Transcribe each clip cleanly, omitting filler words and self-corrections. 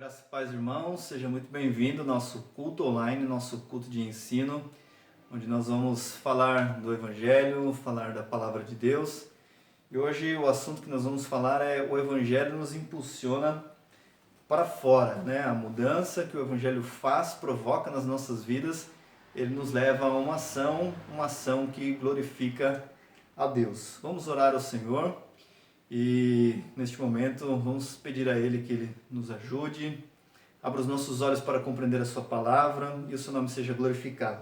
Graça e paz, irmãos, seja muito bem-vindo ao nosso culto online, nosso culto de ensino, onde nós vamos falar do Evangelho, falar da Palavra de Deus. E hoje o assunto que nós vamos falar é o Evangelho nos impulsiona para fora, né? A mudança que o Evangelho faz, provoca nas nossas vidas, ele nos leva a uma ação que glorifica a Deus. Vamos orar ao Senhor. E neste momento vamos pedir a Ele que Ele nos ajude, abra os nossos olhos para compreender a Sua palavra e o Seu nome seja glorificado.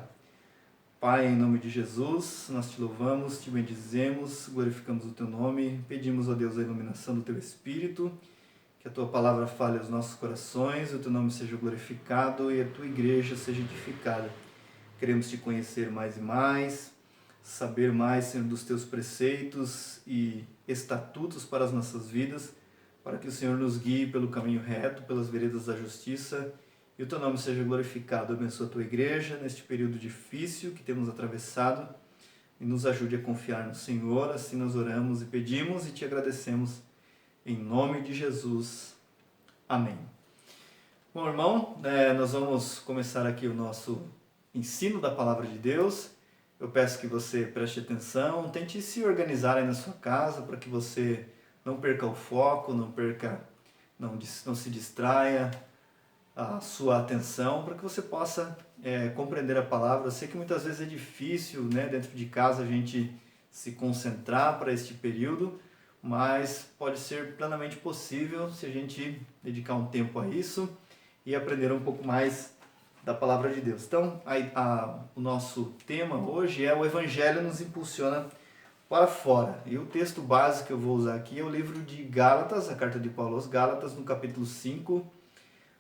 Pai, em nome de Jesus, nós Te louvamos, Te bendizemos, glorificamos o Teu nome, pedimos a Deus a iluminação do Teu Espírito, que a Tua palavra fale aos nossos corações, o Teu nome seja glorificado e a Tua igreja seja edificada. Queremos Te conhecer mais e mais, saber mais, Senhor, dos Teus preceitos e estatutos para as nossas vidas, para que o Senhor nos guie pelo caminho reto, pelas veredas da justiça, e o Teu nome seja glorificado. Abençoa a Tua igreja neste período difícil que temos atravessado e nos ajude a confiar no Senhor. Assim nós oramos e pedimos e Te agradecemos em nome de Jesus. Amém. Bom, irmão, nós vamos começar aqui o nosso ensino da Palavra de Deus. Eu peço que você preste atenção, tente se organizar aí na sua casa para que você não perca o foco, não se distraia a sua atenção, para que você possa compreender a palavra. Eu sei que muitas vezes é difícil, né, dentro de casa a gente se concentrar para este período, mas pode ser plenamente possível se a gente dedicar um tempo a isso e aprender um pouco mais da palavra de Deus. Então, o nosso tema hoje é o Evangelho nos impulsiona para fora. E o texto base que eu vou usar aqui é o livro de Gálatas, a carta de Paulo aos Gálatas, no capítulo 5,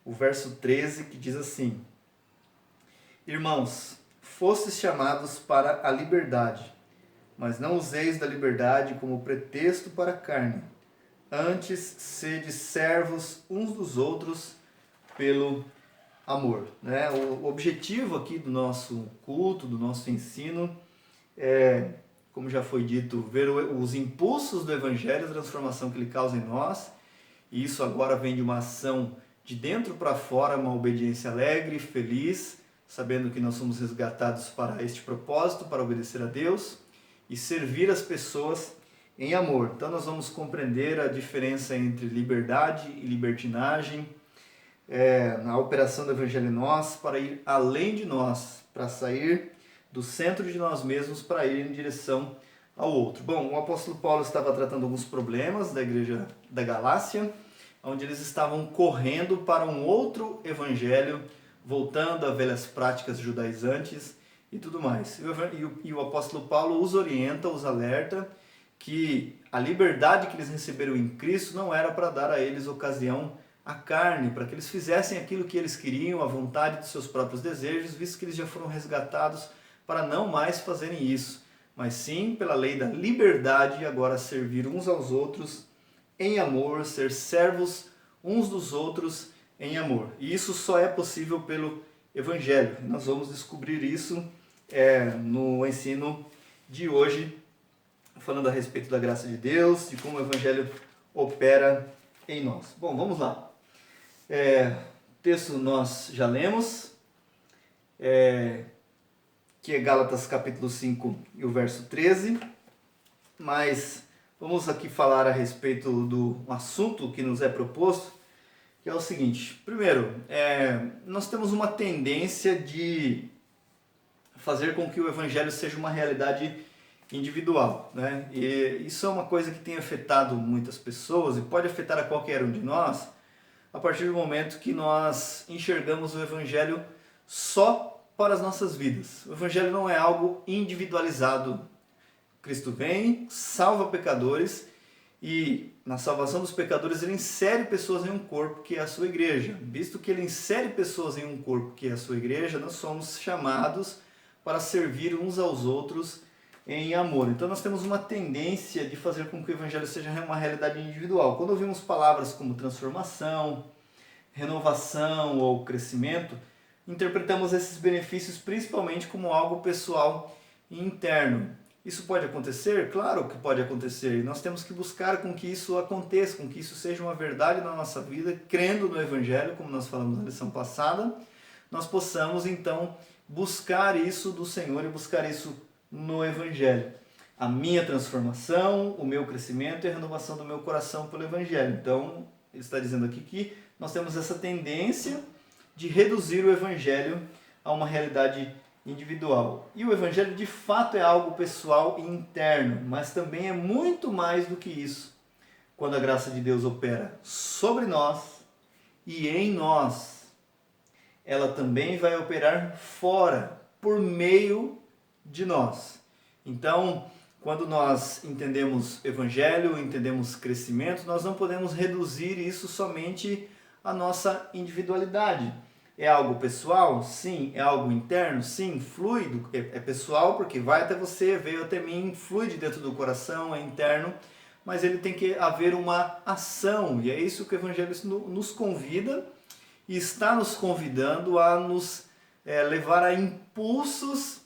o verso 13, que diz assim: Irmãos, fostes chamados para a liberdade, mas não useis da liberdade como pretexto para a carne. Antes, sede servos uns dos outros pelo amor, né? O objetivo aqui do nosso culto, do nosso ensino é, como já foi dito, ver os impulsos do Evangelho, a transformação que ele causa em nós. E isso agora vem de uma ação de dentro para fora, uma obediência alegre, feliz, sabendo que nós somos resgatados para este propósito, para obedecer a Deus e servir as pessoas em amor. Então nós vamos compreender a diferença entre liberdade e libertinagem, na operação do Evangelho em nós, para ir além de nós, para sair do centro de nós mesmos, para ir em direção ao outro. Bom, o apóstolo Paulo estava tratando alguns problemas da igreja da Galácia, onde eles estavam correndo para um outro evangelho, voltando a velhas práticas judaizantes e tudo mais. E o apóstolo Paulo os orienta, os alerta, que a liberdade que eles receberam em Cristo não era para dar a eles ocasião a carne, para que eles fizessem aquilo que eles queriam, a vontade dos seus próprios desejos, visto que eles já foram resgatados para não mais fazerem isso, mas sim pela lei da liberdade, agora servir uns aos outros em amor, ser servos uns dos outros em amor. E isso só é possível pelo Evangelho. Nós vamos descobrir isso no ensino de hoje, falando a respeito da graça de Deus, de como o Evangelho opera em nós. Bom, vamos lá. O texto nós já lemos, que é Gálatas capítulo 5 e o verso 13, mas vamos aqui falar a respeito do assunto que nos é proposto, que é o seguinte. Primeiro, nós temos uma tendência de fazer com que o Evangelho seja uma realidade individual, né? E isso é uma coisa que tem afetado muitas pessoas e pode afetar a qualquer um de nós, a partir do momento que nós enxergamos o Evangelho só para as nossas vidas. O Evangelho não é algo individualizado. Cristo vem, salva pecadores e na salvação dos pecadores ele insere pessoas em um corpo que é a sua igreja. Visto que ele insere pessoas em um corpo que é a sua igreja, nós somos chamados para servir uns aos outros em amor. Então nós temos uma tendência de fazer com que o Evangelho seja uma realidade individual. Quando ouvimos palavras como transformação, renovação ou crescimento, interpretamos esses benefícios principalmente como algo pessoal e interno. Isso pode acontecer? Claro que pode acontecer. E nós temos que buscar com que isso aconteça, com que isso seja uma verdade na nossa vida, crendo no Evangelho, como nós falamos na lição passada, nós possamos então buscar isso do Senhor e buscar isso no Evangelho. A minha transformação, o meu crescimento e a renovação do meu coração pelo Evangelho. Então, ele está dizendo aqui que nós temos essa tendência de reduzir o Evangelho a uma realidade individual. E o Evangelho de fato é algo pessoal e interno, mas também é muito mais do que isso. Quando a graça de Deus opera sobre nós e em nós, ela também vai operar fora, por meio de nós. Então, quando nós entendemos Evangelho, entendemos crescimento, nós não podemos reduzir isso somente à nossa individualidade. É algo pessoal? Sim. É algo interno? Sim. Fluido? É pessoal porque vai até você, veio até mim, flui de dentro do coração, é interno, mas ele tem que haver uma ação, e é isso que o Evangelho nos convida e está nos convidando a nos levar a impulsos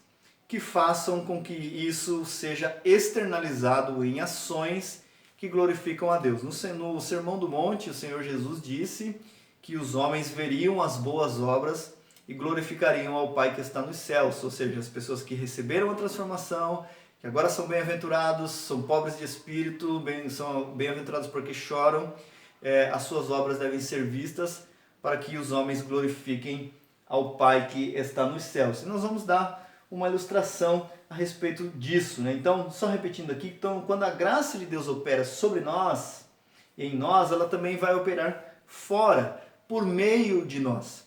que façam com que isso seja externalizado em ações que glorificam a Deus. No Sermão do Monte, o Senhor Jesus disse que os homens veriam as boas obras e glorificariam ao Pai que está nos céus, ou seja, as pessoas que receberam a transformação, que agora são bem-aventurados, são pobres de espírito, são bem-aventurados porque choram, as suas obras devem ser vistas para que os homens glorifiquem ao Pai que está nos céus. E nós vamos dar uma ilustração a respeito disso, né? Então, só repetindo aqui, então, quando a graça de Deus opera sobre nós, em nós, ela também vai operar fora, por meio de nós.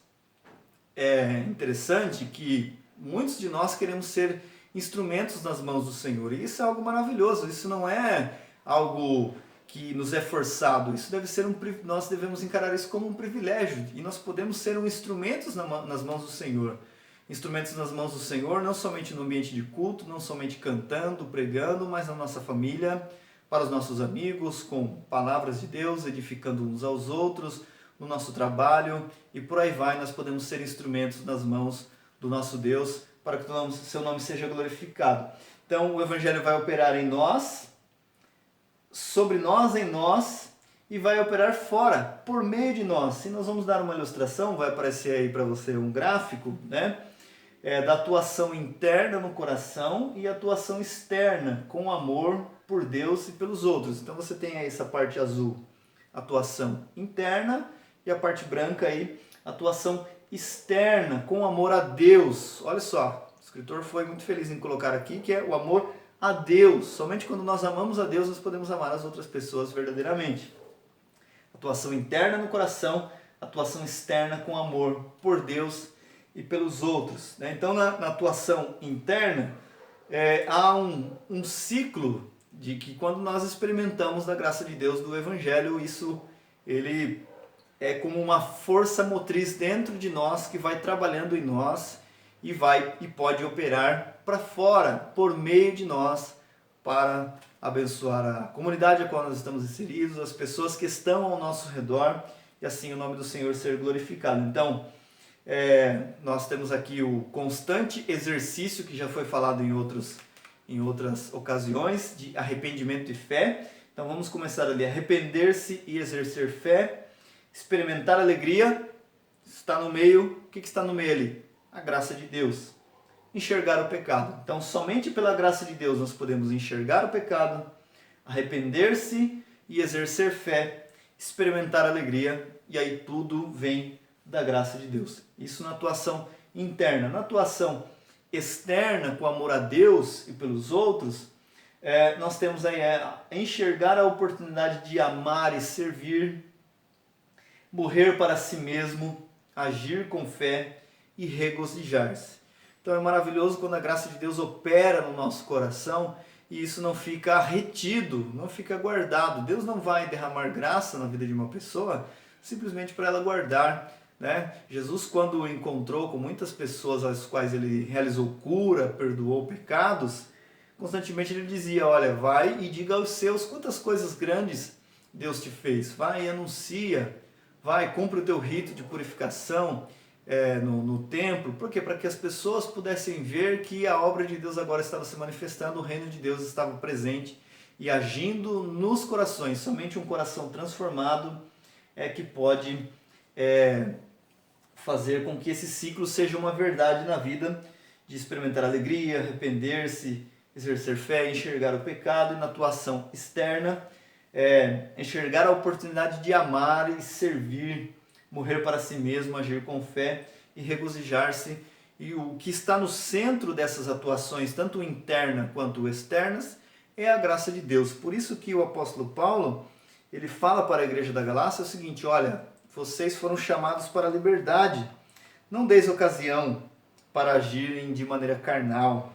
É interessante que muitos de nós queremos ser instrumentos nas mãos do Senhor, e isso é algo maravilhoso, isso não é algo que nos é forçado, isso deve ser nós devemos encarar isso como um privilégio, e nós podemos ser instrumentos nas mãos do Senhor. Instrumentos nas mãos do Senhor, não somente no ambiente de culto, não somente cantando, pregando, mas na nossa família, para os nossos amigos, com palavras de Deus, edificando uns aos outros, no nosso trabalho, e por aí vai, nós podemos ser instrumentos nas mãos do nosso Deus, para que o seu nome seja glorificado. Então, o Evangelho vai operar em nós, sobre nós, em nós, e vai operar fora, por meio de nós. E nós vamos dar uma ilustração, vai aparecer aí para você um gráfico, né? Da atuação interna no coração e atuação externa com amor por Deus e pelos outros. Então você tem aí essa parte azul, atuação interna, e a parte branca aí, atuação externa com amor a Deus. Olha só, o escritor foi muito feliz em colocar aqui que é o amor a Deus. Somente quando nós amamos a Deus nós podemos amar as outras pessoas verdadeiramente. Atuação interna no coração, atuação externa com amor por Deus e pelos outros. Então, na atuação interna, há um ciclo de que quando nós experimentamos da graça de Deus, do Evangelho, isso ele é como uma força motriz dentro de nós que vai trabalhando em nós e pode operar para fora, por meio de nós, para abençoar a comunidade a qual nós estamos inseridos, as pessoas que estão ao nosso redor, e assim o nome do Senhor ser glorificado. Então, nós temos aqui o constante exercício, que já foi falado em outras ocasiões, de arrependimento e fé. Então vamos começar ali, arrepender-se e exercer fé, experimentar alegria, está no meio, o que está no meio ali? A graça de Deus. Enxergar o pecado. Então somente pela graça de Deus nós podemos enxergar o pecado, arrepender-se e exercer fé, experimentar alegria, e aí tudo vem da graça de Deus. Isso na atuação interna. Na atuação externa, com amor a Deus e pelos outros, nós temos aí enxergar a oportunidade de amar e servir, morrer para si mesmo, agir com fé e regozijar-se. Então é maravilhoso quando a graça de Deus opera no nosso coração e isso não fica retido, não fica guardado. Deus não vai derramar graça na vida de uma pessoa simplesmente para ela guardar, né? Jesus, quando encontrou com muitas pessoas às quais ele realizou cura, perdoou pecados, constantemente ele dizia, olha, vai e diga aos seus quantas coisas grandes Deus te fez. Vai e anuncia, vai, cumpre o teu rito de purificação, no templo. Por quê? Para que as pessoas pudessem ver que a obra de Deus agora estava se manifestando, o reino de Deus estava presente e agindo nos corações. Somente um coração transformado é que pode fazer com que esse ciclo seja uma verdade na vida, de experimentar alegria, arrepender-se, exercer fé, enxergar o pecado e na atuação externa, enxergar a oportunidade de amar e servir, morrer para si mesmo, agir com fé e regozijar-se. E o que está no centro dessas atuações, tanto interna quanto externas, é a graça de Deus. Por isso que o apóstolo Paulo, ele fala para a igreja da Galácia o seguinte: olha, vocês foram chamados para a liberdade, não deis ocasião para agirem de maneira carnal,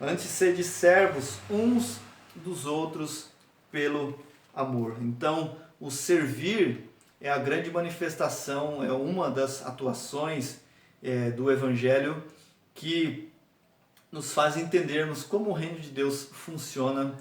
antes sede servos uns dos outros pelo amor. Então, o servir é a grande manifestação, é uma das atuações do Evangelho que nos faz entendermos como o reino de Deus funciona,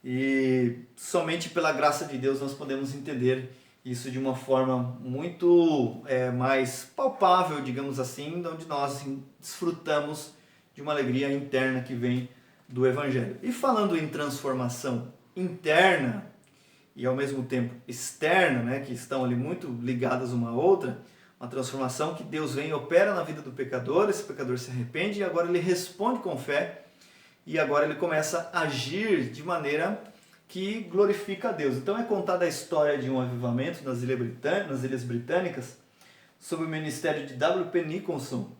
e somente pela graça de Deus nós podemos entender isso de uma forma muito mais palpável, digamos assim, onde nós desfrutamos de uma alegria interna que vem do Evangelho. E falando em transformação interna e ao mesmo tempo externa, né, que estão ali muito ligadas uma à outra, uma transformação que Deus vem e opera na vida do pecador, esse pecador se arrepende e agora ele responde com fé e agora ele começa a agir de maneira que glorifica a Deus. Então é contada a história de um avivamento nas Ilhas Britânicas, sob o ministério de W.P. Nicholson,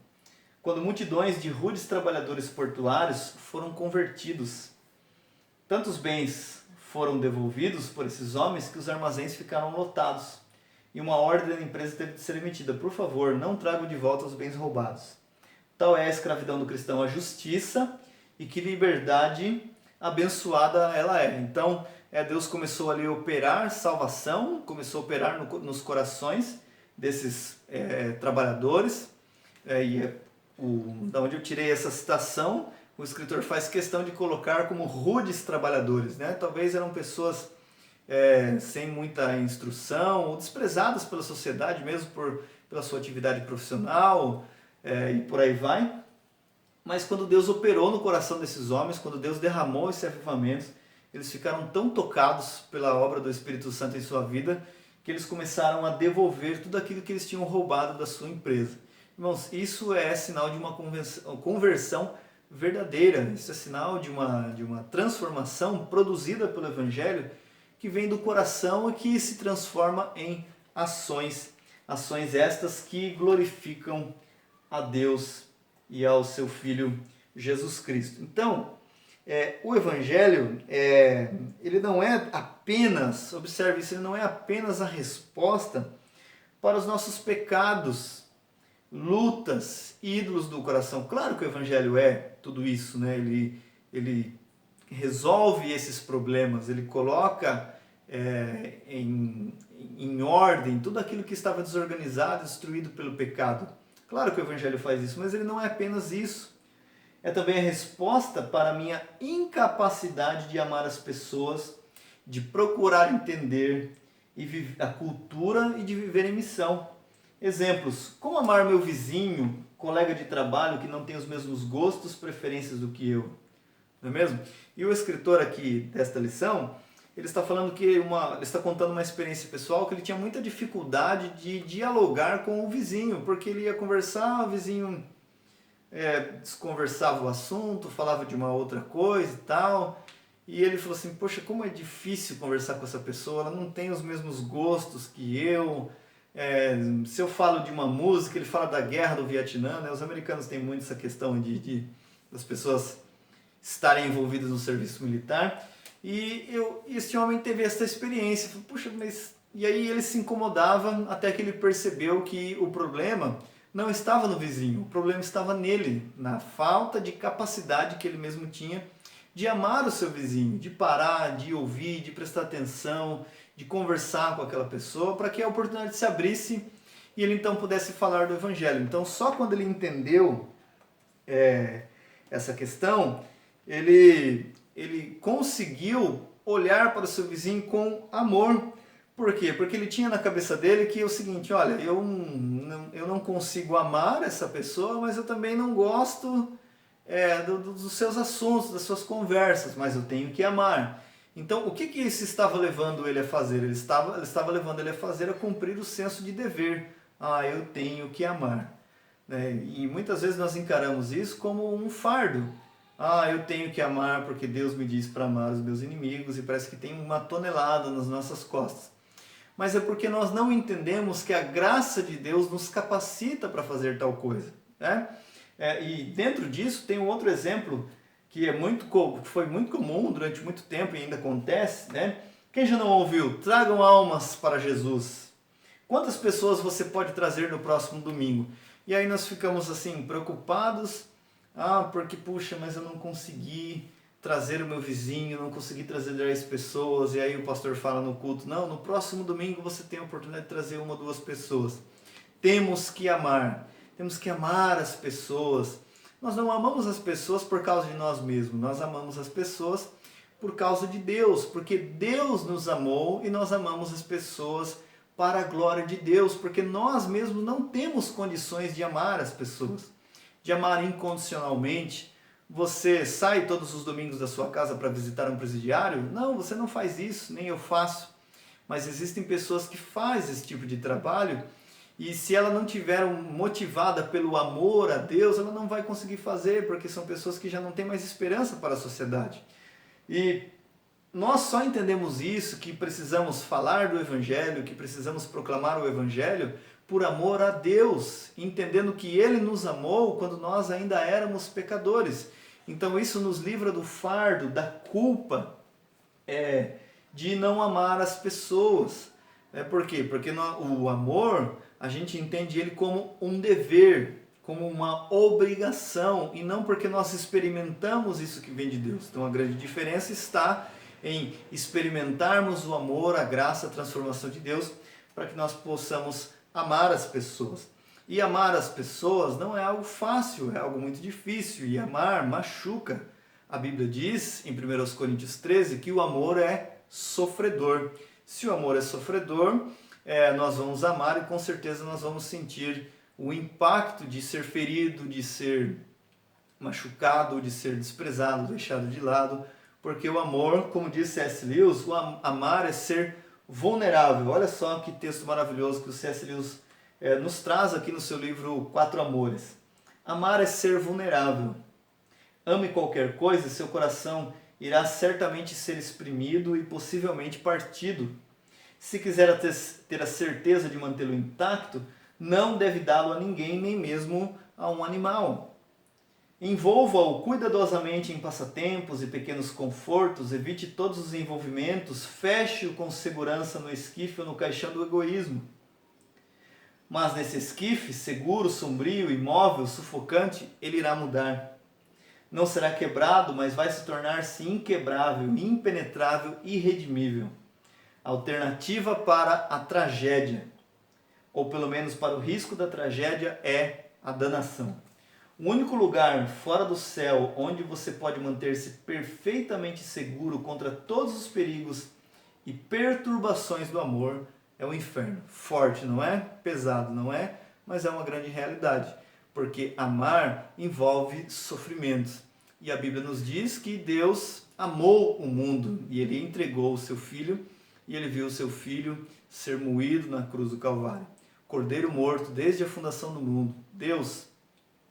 quando multidões de rudes trabalhadores portuários foram convertidos. Tantos bens foram devolvidos por esses homens que os armazéns ficaram lotados. E uma ordem da empresa teve de ser emitida: por favor, não tragam de volta os bens roubados. Tal é a escravidão do cristão, a justiça, e que liberdade abençoada ela é. Então, Deus começou ali a operar salvação, começou a operar nos corações desses trabalhadores. Da onde eu tirei essa citação, o escritor faz questão de colocar como rudes trabalhadores, né? Talvez eram pessoas sem muita instrução, ou desprezadas pela sociedade mesmo pela sua atividade profissional, e por aí vai. Mas quando Deus operou no coração desses homens, quando Deus derramou esse avivamento, eles ficaram tão tocados pela obra do Espírito Santo em sua vida, que eles começaram a devolver tudo aquilo que eles tinham roubado da sua empresa. Irmãos, isso é sinal de uma conversão verdadeira, isso é sinal de uma transformação produzida pelo Evangelho, que vem do coração e que se transforma em ações estas que glorificam a Deus e ao seu Filho Jesus Cristo. Então, o Evangelho, ele não é apenas, observe isso, ele não é apenas a resposta para os nossos pecados, lutas, ídolos do coração. Claro que o Evangelho é tudo isso, né? Ele resolve esses problemas, ele coloca em ordem tudo aquilo que estava desorganizado, destruído pelo pecado. Claro que o Evangelho faz isso, mas ele não é apenas isso. É também a resposta para a minha incapacidade de amar as pessoas, de procurar entender a cultura e de viver em missão. Exemplos: como amar meu vizinho, colega de trabalho que não tem os mesmos gostos, preferências do que eu. Não é mesmo? E o escritor aqui desta lição, ele está falando ele está contando uma experiência pessoal que ele tinha muita dificuldade de dialogar com o vizinho, porque ele ia conversar, o vizinho desconversava o assunto, falava de uma outra coisa e tal, e ele falou assim: poxa, como é difícil conversar com essa pessoa, ela não tem os mesmos gostos que eu. Se eu falo de uma música, ele fala da guerra do Vietnã, né? Os americanos têm muito essa questão de das pessoas estarem envolvidas no serviço militar. E esse homem teve essa experiência. Falei, puxa, mas... E aí ele se incomodava até que ele percebeu que o problema não estava no vizinho, o problema estava nele, na falta de capacidade que ele mesmo tinha de amar o seu vizinho, de parar, de ouvir, de prestar atenção, de conversar com aquela pessoa, para que a oportunidade se abrisse e ele então pudesse falar do Evangelho. Então, só quando ele entendeu essa questão, ele conseguiu olhar para o seu vizinho com amor, Por quê? Porque ele tinha na cabeça dele que é o seguinte, olha, eu não consigo amar essa pessoa, mas eu também não gosto dos seus assuntos, das suas conversas, mas eu tenho que amar. Então, o que isso estava levando ele a fazer? Ele estava levando ele a fazer a cumprir o senso de dever. Ah, eu tenho que amar. E muitas vezes nós encaramos isso como um fardo. Ah, eu tenho que amar porque Deus me diz para amar os meus inimigos e parece que tem uma tonelada nas nossas costas. Mas é porque nós não entendemos que a graça de Deus nos capacita para fazer tal coisa. Né? E dentro disso tem um outro exemplo que foi muito comum durante muito tempo e ainda acontece. Né? Quem já não ouviu? Tragam almas para Jesus. Quantas pessoas você pode trazer no próximo domingo? E aí nós ficamos assim, preocupados. Ah, porque puxa, mas eu não consegui trazer o meu vizinho, não consegui trazer 10 pessoas, e aí o pastor fala no culto, não, no próximo domingo você tem a oportunidade de trazer 1 ou 2 pessoas. Temos que amar as pessoas. Nós não amamos as pessoas por causa de nós mesmos, nós amamos as pessoas por causa de Deus, porque Deus nos amou e nós amamos as pessoas para a glória de Deus, porque nós mesmos não temos condições de amar as pessoas, de amar incondicionalmente. Você sai todos os domingos da sua casa para visitar um presidiário? Não, você não faz isso, nem eu faço. Mas existem pessoas que fazem esse tipo de trabalho e se ela não tiver motivada pelo amor a Deus, ela não vai conseguir fazer, porque são pessoas que já não têm mais esperança para a sociedade. E nós só entendemos isso, que precisamos falar do Evangelho, que precisamos proclamar o Evangelho por amor a Deus, entendendo que Ele nos amou quando nós ainda éramos pecadores. Então isso nos livra do fardo, da culpa de não amar as pessoas. Por quê? Porque o amor, a gente entende ele como um dever, como uma obrigação, e não porque nós experimentamos isso que vem de Deus. Então a grande diferença está em experimentarmos o amor, a graça, a transformação de Deus, para que nós possamos amar as pessoas. E amar as pessoas não é algo fácil, é algo muito difícil, e amar machuca. A Bíblia diz, em 1 Coríntios 13, que o amor é sofredor. Se o amor é sofredor, nós vamos amar e com certeza nós vamos sentir o impacto de ser ferido, de ser machucado, de ser desprezado, deixado de lado, porque o amor, como disse C.S. Lewis, o amar é ser vulnerável. Olha só que texto maravilhoso que o C.S. Lewis nos traz aqui no seu livro Quatro Amores. Amar é ser vulnerável. Ame qualquer coisa, seu coração irá certamente ser exprimido e possivelmente partido. Se quiser ter a certeza de mantê-lo intacto, não deve dá-lo a ninguém, nem mesmo a um animal. Envolva-o cuidadosamente em passatempos e pequenos confortos, evite todos os envolvimentos, feche-o com segurança no esquife ou no caixão do egoísmo. Mas nesse esquife, seguro, sombrio, imóvel, sufocante, ele irá mudar. Não será quebrado, mas vai se tornar-se inquebrável, impenetrável, irredimível. Alternativa para a tragédia, ou pelo menos para o risco da tragédia, é a danação. O único lugar fora do céu onde você pode manter-se perfeitamente seguro contra todos os perigos e perturbações do amor é o inferno. Forte, não é? Pesado, não é? Mas é uma grande realidade, porque amar envolve sofrimentos. E a Bíblia nos diz que Deus amou o mundo e Ele entregou o seu Filho, e Ele viu o seu Filho ser moído na cruz do Calvário. Cordeiro morto desde a fundação do mundo. Deus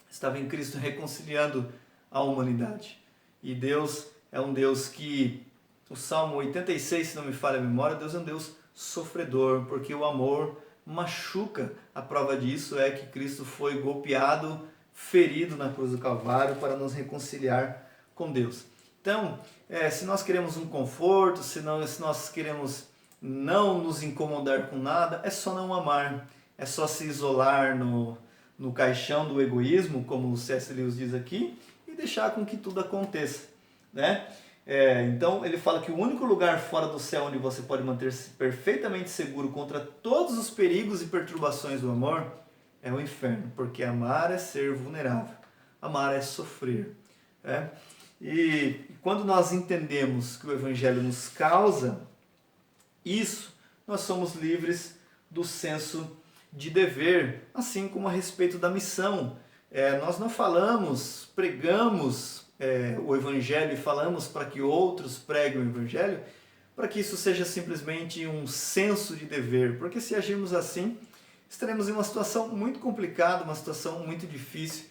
estava em Cristo reconciliando a humanidade. E Deus é um Deus que, o Salmo 86, se não me falha a memória, Deus é um Deus sofredor, porque o amor machuca. A prova disso é que Cristo foi golpeado, ferido na cruz do Calvário para nos reconciliar com Deus. Então, se nós queremos um conforto, se nós queremos não nos incomodar com nada, é só não amar, é só se isolar no caixão do egoísmo, como o C.S. Lewis diz aqui, e deixar com que tudo aconteça, né? Então ele fala que o único lugar fora do céu onde você pode manter-se perfeitamente seguro contra todos os perigos e perturbações do amor é o inferno, porque amar é ser vulnerável, amar é sofrer. E quando nós entendemos que o Evangelho nos causa isso, nós somos livres do senso de dever, assim como a respeito da missão. Nós não pregamos o Evangelho e falamos para que outros preguem o Evangelho, para que isso seja simplesmente um senso de dever, porque se agirmos assim, estaremos em uma situação muito complicada, uma situação muito difícil,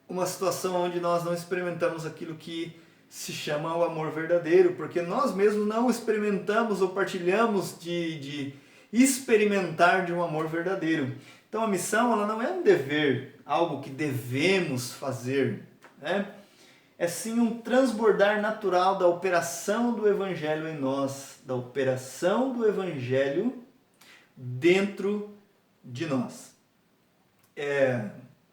uma situação onde nós não experimentamos aquilo que se chama o amor verdadeiro, porque nós mesmos não experimentamos ou partilhamos de experimentar de um amor verdadeiro. Então a missão, ela não é um dever, algo que devemos fazer, né? É sim um transbordar natural da operação do Evangelho em nós, da operação do Evangelho dentro de nós.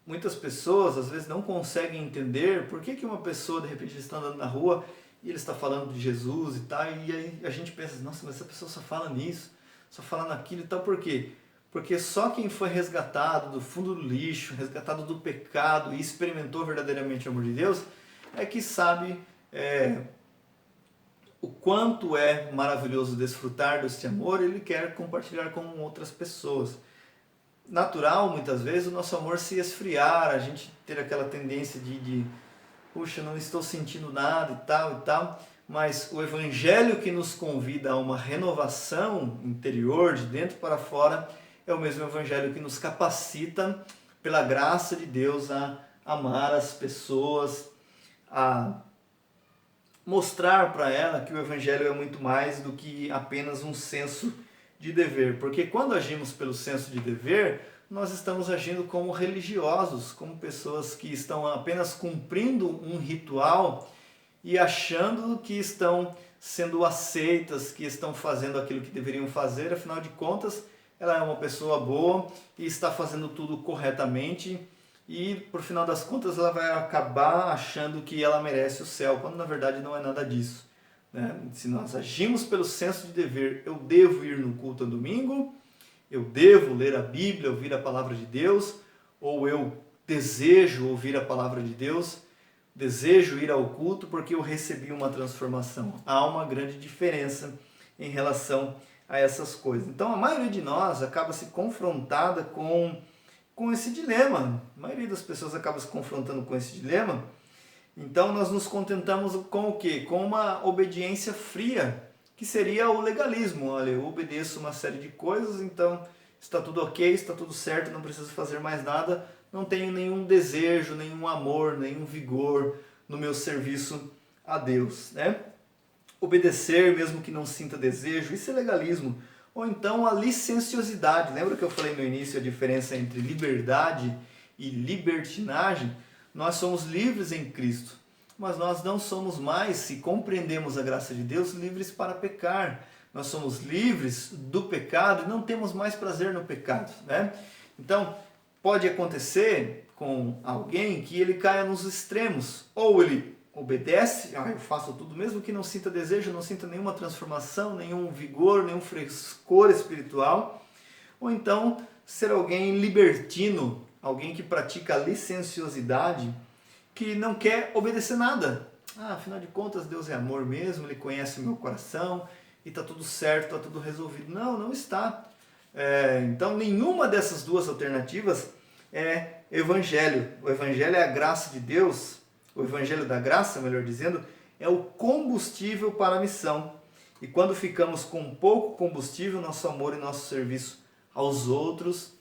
Muitas pessoas às vezes não conseguem entender por que uma pessoa de repente está andando na rua e ele está falando de Jesus e tal, e aí a gente pensa, nossa, mas essa pessoa só fala nisso, só fala naquilo e tal, por quê? Porque só quem foi resgatado do fundo do lixo, resgatado do pecado e experimentou verdadeiramente o amor de Deus, é que sabe o quanto é maravilhoso desfrutar deste amor, ele quer compartilhar com outras pessoas. Natural, muitas vezes, o nosso amor se esfriar, a gente ter aquela tendência de puxa, não estou sentindo nada e tal, mas o Evangelho que nos convida a uma renovação interior, de dentro para fora, é o mesmo Evangelho que nos capacita, pela graça de Deus, a amar as pessoas, a mostrar para ela que o Evangelho é muito mais do que apenas um senso de dever. Porque quando agimos pelo senso de dever, nós estamos agindo como religiosos, como pessoas que estão apenas cumprindo um ritual e achando que estão sendo aceitas, que estão fazendo aquilo que deveriam fazer, afinal de contas, ela é uma pessoa boa e está fazendo tudo corretamente, e por final das contas ela vai acabar achando que ela merece o céu, quando na verdade não é nada disso, né? Se nós agimos pelo senso de dever, eu devo ir no culto ao domingo, eu devo ler a Bíblia, ouvir a palavra de Deus, ou eu desejo ouvir a palavra de Deus, desejo ir ao culto porque eu recebi uma transformação. Há uma grande diferença em relação a essas coisas. Então a maioria de nós acaba se confrontada com esse dilema. A maioria das pessoas acaba se confrontando com esse dilema. Então nós nos contentamos com o quê? Com uma obediência fria, que seria o legalismo. Olha, eu obedeço uma série de coisas, então está tudo ok, está tudo certo, não preciso fazer mais nada, não tenho nenhum desejo, nenhum amor, nenhum vigor no meu serviço a Deus, né? Obedecer mesmo que não sinta desejo, isso é legalismo. Ou então a licenciosidade. Lembra que eu falei no início a diferença entre liberdade e libertinagem? Nós somos livres em Cristo, mas nós não somos mais, se compreendemos a graça de Deus, livres para pecar. Nós somos livres do pecado e não temos mais prazer no pecado, né? Então, pode acontecer com alguém que ele caia nos extremos. Ou ele obedece, eu faço tudo, mesmo que não sinta desejo, não sinta nenhuma transformação, nenhum vigor, nenhum frescor espiritual. Ou então, ser alguém libertino, alguém que pratica a licenciosidade, que não quer obedecer nada. Afinal de contas, Deus é amor mesmo, Ele conhece o meu coração e está tudo certo, está tudo resolvido. Não, não está. Então, nenhuma dessas duas alternativas é Evangelho. O Evangelho é a graça de Deus, o Evangelho da graça, melhor dizendo, é o combustível para a missão. E quando ficamos com pouco combustível, nosso amor e nosso serviço aos outros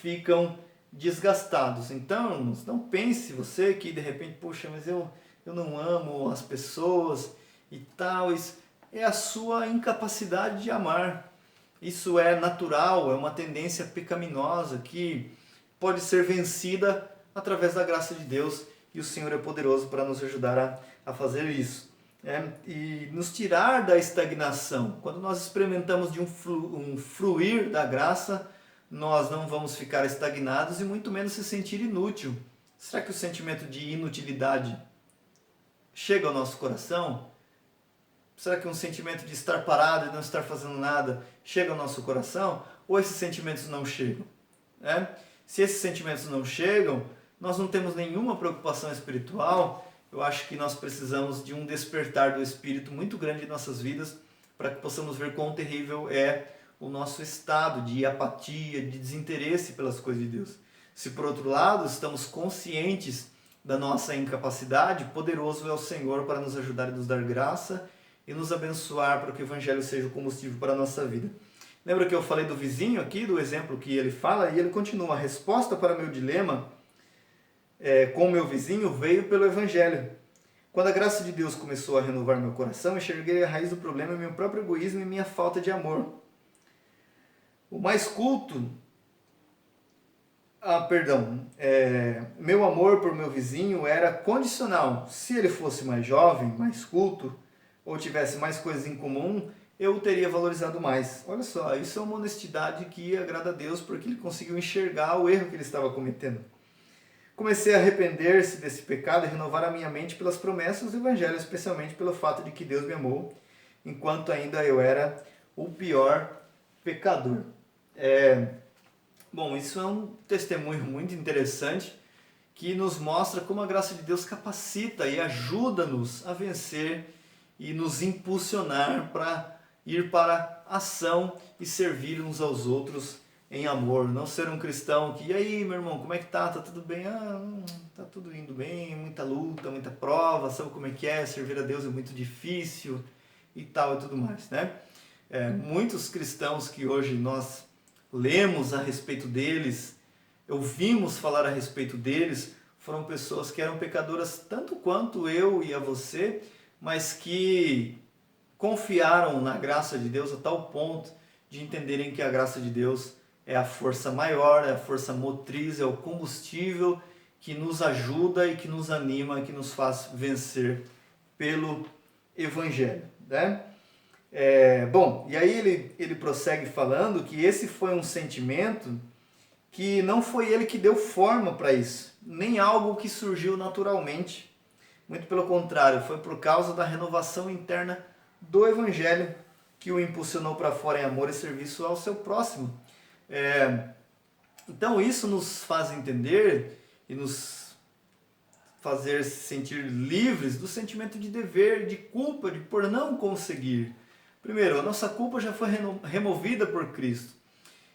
ficam desgastados. Então, não pense você que de repente, poxa, mas eu não amo as pessoas e tal. Isso é a sua incapacidade de amar. Isso é natural, é uma tendência pecaminosa que pode ser vencida através da graça de Deus, e o Senhor é poderoso para nos ajudar a fazer isso. E nos tirar da estagnação. Quando nós experimentamos de um fluir da graça, nós não vamos ficar estagnados e muito menos se sentir inútil. Será que o sentimento de inutilidade chega ao nosso coração? Será que um sentimento de estar parado e não estar fazendo nada chega ao nosso coração? Ou esses sentimentos não chegam? Se esses sentimentos não chegam, nós não temos nenhuma preocupação espiritual. Eu acho que nós precisamos de um despertar do Espírito muito grande em nossas vidas para que possamos ver quão terrível é o nosso estado de apatia, de desinteresse pelas coisas de Deus. Se por outro lado estamos conscientes da nossa incapacidade, poderoso é o Senhor para nos ajudar e nos dar graça e nos abençoar para que o Evangelho seja o combustível para a nossa vida. Lembra que eu falei do vizinho aqui, do exemplo que ele fala, e ele continua: a resposta para meu dilema com o meu vizinho veio pelo Evangelho. Quando a graça de Deus começou a renovar meu coração, enxerguei a raiz do problema em meu próprio egoísmo e minha falta de amor. O mais culto... meu amor por meu vizinho era condicional. Se ele fosse mais jovem, mais culto, ou tivesse mais coisas em comum, eu o teria valorizado mais. Olha só, isso é uma honestidade que agrada a Deus, porque ele conseguiu enxergar o erro que ele estava cometendo. Comecei a arrepender-se desse pecado e renovar a minha mente pelas promessas do Evangelho, especialmente pelo fato de que Deus me amou, enquanto ainda eu era o pior pecador. Bom, isso é um testemunho muito interessante que nos mostra como a graça de Deus capacita e ajuda-nos a vencer e nos impulsionar para ir para a ação e servir uns aos outros em amor. Não ser um cristão que, e aí, meu irmão, como é que tá? Tá tudo bem? Tá tudo indo bem, muita luta, muita prova, sabe como é que é? Servir a Deus é muito difícil e tal e tudo mais, né? Muitos cristãos que hoje nós lemos a respeito deles, ouvimos falar a respeito deles, foram pessoas que eram pecadoras tanto quanto eu e a você, mas que confiaram na graça de Deus a tal ponto de entenderem que a graça de Deus é a força maior, é a força motriz, é o combustível que nos ajuda e que nos anima, que nos faz vencer pelo Evangelho, né? E aí ele prossegue falando que esse foi um sentimento que não foi ele que deu forma para isso, nem algo que surgiu naturalmente. Muito pelo contrário, foi por causa da renovação interna do Evangelho que o impulsionou para fora em amor e serviço ao seu próximo. Então isso nos faz entender e nos fazer se sentir livres do sentimento de dever, de culpa, de por não conseguir. Primeiro, a nossa culpa já foi removida por Cristo.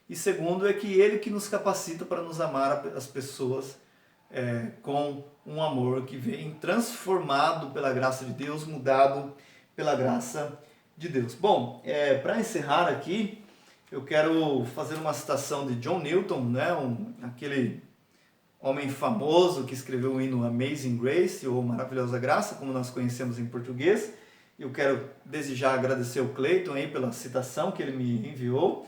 E segundo, é que Ele que nos capacita para nos amar as pessoas com um amor que vem transformado pela graça de Deus, mudado pela graça de Deus. Bom, para encerrar aqui, eu quero fazer uma citação de John Newton, né? Aquele homem famoso que escreveu o hino Amazing Grace, ou Maravilhosa Graça, como nós conhecemos em português. Eu quero desde já agradecer ao Cleiton aí pela citação que ele me enviou.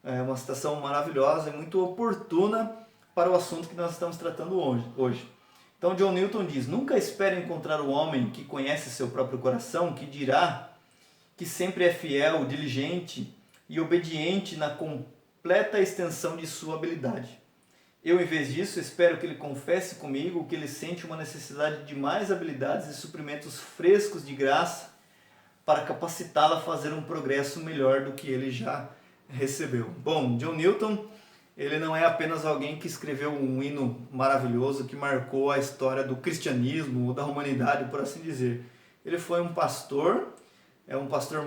É uma citação maravilhosa e muito oportuna para o assunto que nós estamos tratando hoje. Então John Newton diz: nunca espere encontrar o homem que conhece seu próprio coração, que dirá que sempre é fiel, diligente e obediente na completa extensão de sua habilidade. Eu, em vez disso, espero que ele confesse comigo que ele sente uma necessidade de mais habilidades e suprimentos frescos de graça para capacitá-lo a fazer um progresso melhor do que ele já recebeu. Bom, John Newton, ele não é apenas alguém que escreveu um hino maravilhoso que marcou a história do cristianismo ou da humanidade, por assim dizer. Ele foi um pastor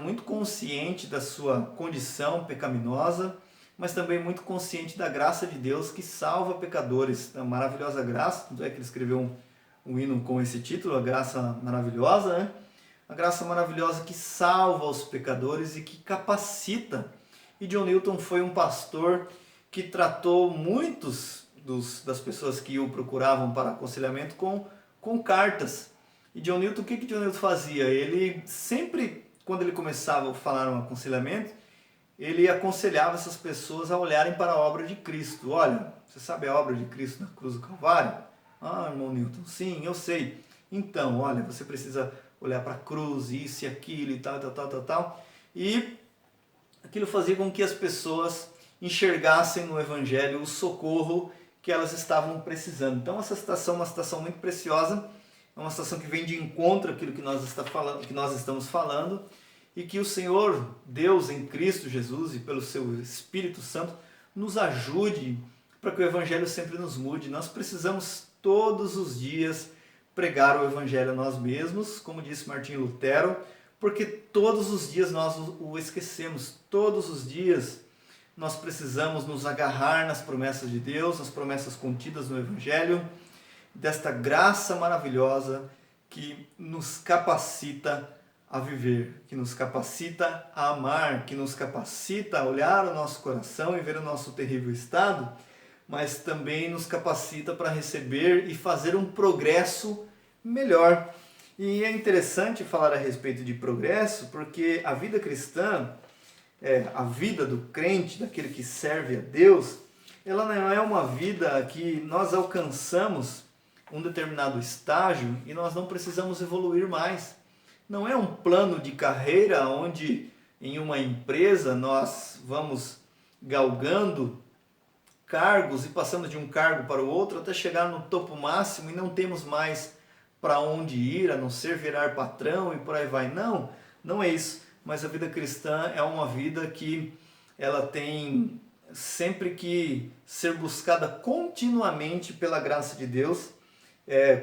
muito consciente da sua condição pecaminosa, mas também muito consciente da graça de Deus que salva pecadores. A maravilhosa graça, tanto é que ele escreveu um hino com esse título, a graça maravilhosa, né? A graça maravilhosa que salva os pecadores e que capacita. E John Newton foi um pastor que tratou muitos das pessoas que o procuravam para aconselhamento com cartas. E John Newton, o que John Newton fazia? Ele sempre, quando ele começava a falar um aconselhamento, ele aconselhava essas pessoas a olharem para a obra de Cristo. Olha, você sabe a obra de Cristo na cruz do Calvário? Ah, irmão Newton, sim, eu sei. Então, olha, você precisa olhar para a cruz, isso e aquilo e tal. E aquilo fazia com que as pessoas enxergassem no Evangelho o socorro que elas estavam precisando. Então essa citação é uma citação muito preciosa, é uma citação que vem de encontro àquilo que nós estamos falando, e que o Senhor, Deus em Cristo Jesus e pelo seu Espírito Santo, nos ajude para que o Evangelho sempre nos mude. Nós precisamos todos os dias pregar o Evangelho a nós mesmos, como disse Martinho Lutero, porque todos os dias nós o esquecemos, todos os dias nós precisamos nos agarrar nas promessas de Deus, nas promessas contidas no Evangelho, desta graça maravilhosa que nos capacita a viver, que nos capacita a amar, que nos capacita a olhar o nosso coração e ver o nosso terrível estado, mas também nos capacita para receber e fazer um progresso melhor. E é interessante falar a respeito de progresso, porque a vida cristã, a vida do crente, daquele que serve a Deus, ela não é uma vida que nós alcançamos um determinado estágio e nós não precisamos evoluir mais. Não é um plano de carreira onde em uma empresa nós vamos galgando cargos e passando de um cargo para o outro até chegar no topo máximo e não temos mais para onde ir, a não ser virar patrão e por aí vai. Não, não é isso. Mas a vida cristã é uma vida que ela tem sempre que ser buscada continuamente pela graça de Deus,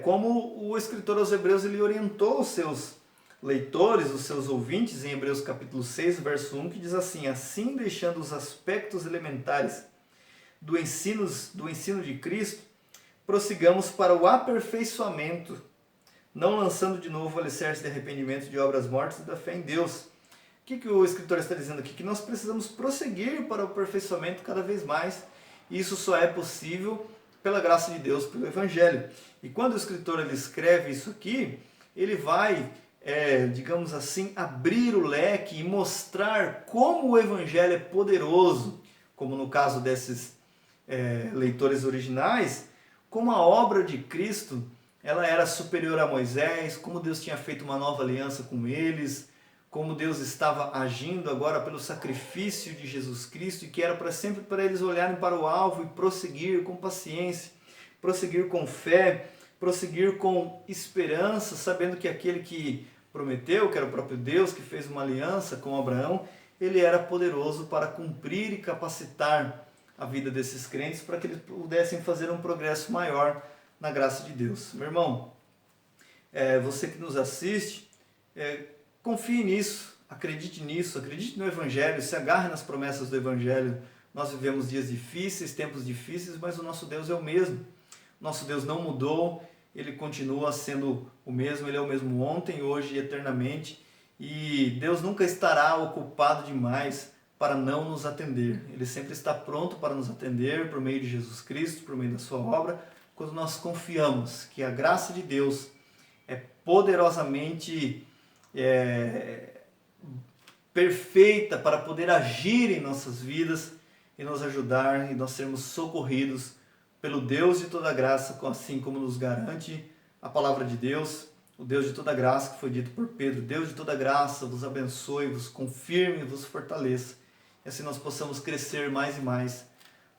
como o escritor aos Hebreus ele orientou os seus leitores, os seus ouvintes, em Hebreus capítulo 6, verso 1, que diz assim: assim deixando os aspectos elementares do ensino de Cristo, prossigamos para o aperfeiçoamento, não lançando de novo o alicerce de arrependimento de obras mortas e da fé em Deus. O que o escritor está dizendo aqui? Que nós precisamos prosseguir para o aperfeiçoamento cada vez mais, e isso só é possível pela graça de Deus, pelo Evangelho. E quando o escritor ele escreve isso aqui, ele vai, digamos assim, abrir o leque e mostrar como o Evangelho é poderoso, como no caso desses leitores originais, como a obra de Cristo ela era superior a Moisés, como Deus tinha feito uma nova aliança com eles, como Deus estava agindo agora pelo sacrifício de Jesus Cristo, e que era para sempre para eles olharem para o alvo e prosseguir com paciência, prosseguir com fé, prosseguir com esperança, sabendo que aquele que prometeu, que era o próprio Deus, que fez uma aliança com Abraão, ele era poderoso para cumprir e capacitar a vida desses crentes para que eles pudessem fazer um progresso maior na graça de Deus. Meu irmão, você que nos assiste, confie nisso, acredite no Evangelho, se agarre nas promessas do Evangelho. Nós vivemos dias difíceis, tempos difíceis, mas o nosso Deus é o mesmo. Nosso Deus não mudou, Ele continua sendo o mesmo, Ele é o mesmo ontem, hoje e eternamente. E Deus nunca estará ocupado demais para não nos atender. Ele sempre está pronto para nos atender por meio de Jesus Cristo, por meio da sua obra, quando nós confiamos que a graça de Deus é poderosamente perfeita para poder agir em nossas vidas e nos ajudar e nós sermos socorridos pelo Deus de toda graça, assim como nos garante a palavra de Deus, o Deus de toda graça que foi dito por Pedro. Deus de toda graça vos abençoe, vos confirme, vos fortaleça. E assim nós possamos crescer mais e mais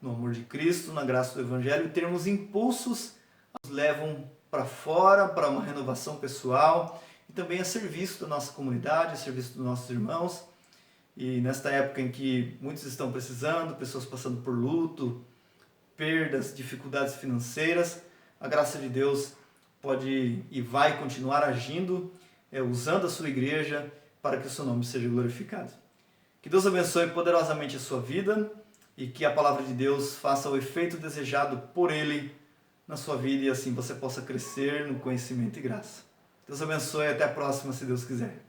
no amor de Cristo, na graça do Evangelho, e termos impulsos que nos levam para fora, para uma renovação pessoal e também a serviço da nossa comunidade, a serviço dos nossos irmãos. E nesta época em que muitos estão precisando, pessoas passando por luto, perdas, dificuldades financeiras, a graça de Deus pode e vai continuar agindo, usando a sua igreja para que o seu nome seja glorificado. Que Deus abençoe poderosamente a sua vida e que a palavra de Deus faça o efeito desejado por Ele na sua vida e assim você possa crescer no conhecimento e graça. Deus abençoe e até a próxima, se Deus quiser.